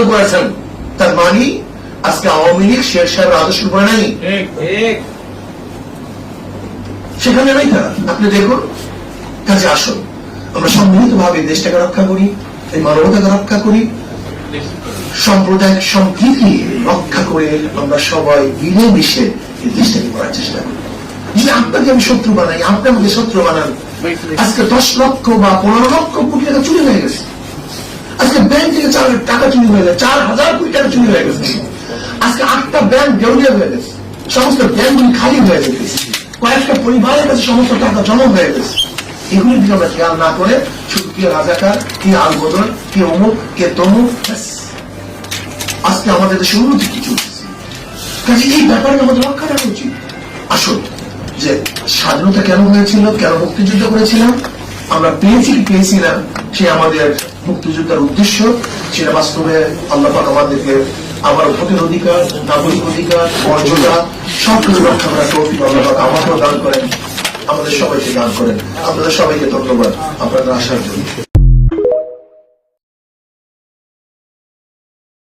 চালু করেছেন, তার মানে আজকে আওয়ামী লীগ শেখ সাহেবের আদর্শের উপরে নাই, সেখানে নাই তারা। আপনি দেখুন, কাজে আসুন আমরা সম্মিলিত ভাবে দেশটাকে রক্ষা করি, এই মানবতাকে রক্ষা করি, সাম্প্রদায়িক সম্প্রীতি রক্ষা করে আমরা সবাই মিলেমিশে এই দেশটাকে করার চেষ্টা করি। যদি আপনাকে আমি শত্রু বানাই, আপনি আমাকে শত্রু বানান, আজকে 10 লক্ষ বা 15 লক্ষ কোটি টাকা চুরি হয়ে গেছে, আজকে ব্যাংক থেকে টাকা চুরি হয়ে গেছে, 4000 কোটি টাকা চুরি হয়ে গেছে, আজকে 8টা ব্যাংক দেউলিয়া হয়ে গেছে, সমস্ত ব্যাংকগুলি খালি হয়ে গেছে, কয়েকটা পরিবারের কাছে সমস্ত টাকা জমা হয়ে গেছে। এগুলির দিকে আমরা খেয়াল না করে শুধু কে রাজাকার, কে আলবদল, কে অমুক, কে তমুক, আজকে আমাদের দেশে উন্নতি কি চলতেছে। কাজে এই ব্যাপারে আমাদের রক্ষা রাখা উচিত। আসুন, যে স্বাধীনতা কেন হয়েছিল, কেন মুক্তিযুদ্ধ করেছিলাম, আমরা পেয়েছি না, সে আমাদের মুক্তিযুদ্ধের উদ্দেশ্য, সেটা বাস্তবে আল্লাহ পাক আমাদেরকে আমার ভোটের অধিকার, নাগরিক অধিকার, মর্যাদা সবকিছু রক্ষা করার তৌফিক আল্লাহ পাক আমাকেও দান করেন, আমাদের সবাইকে দান করেন। আপনাদের সবাইকে ধন্যবাদ আপনাদের আসার জন্য।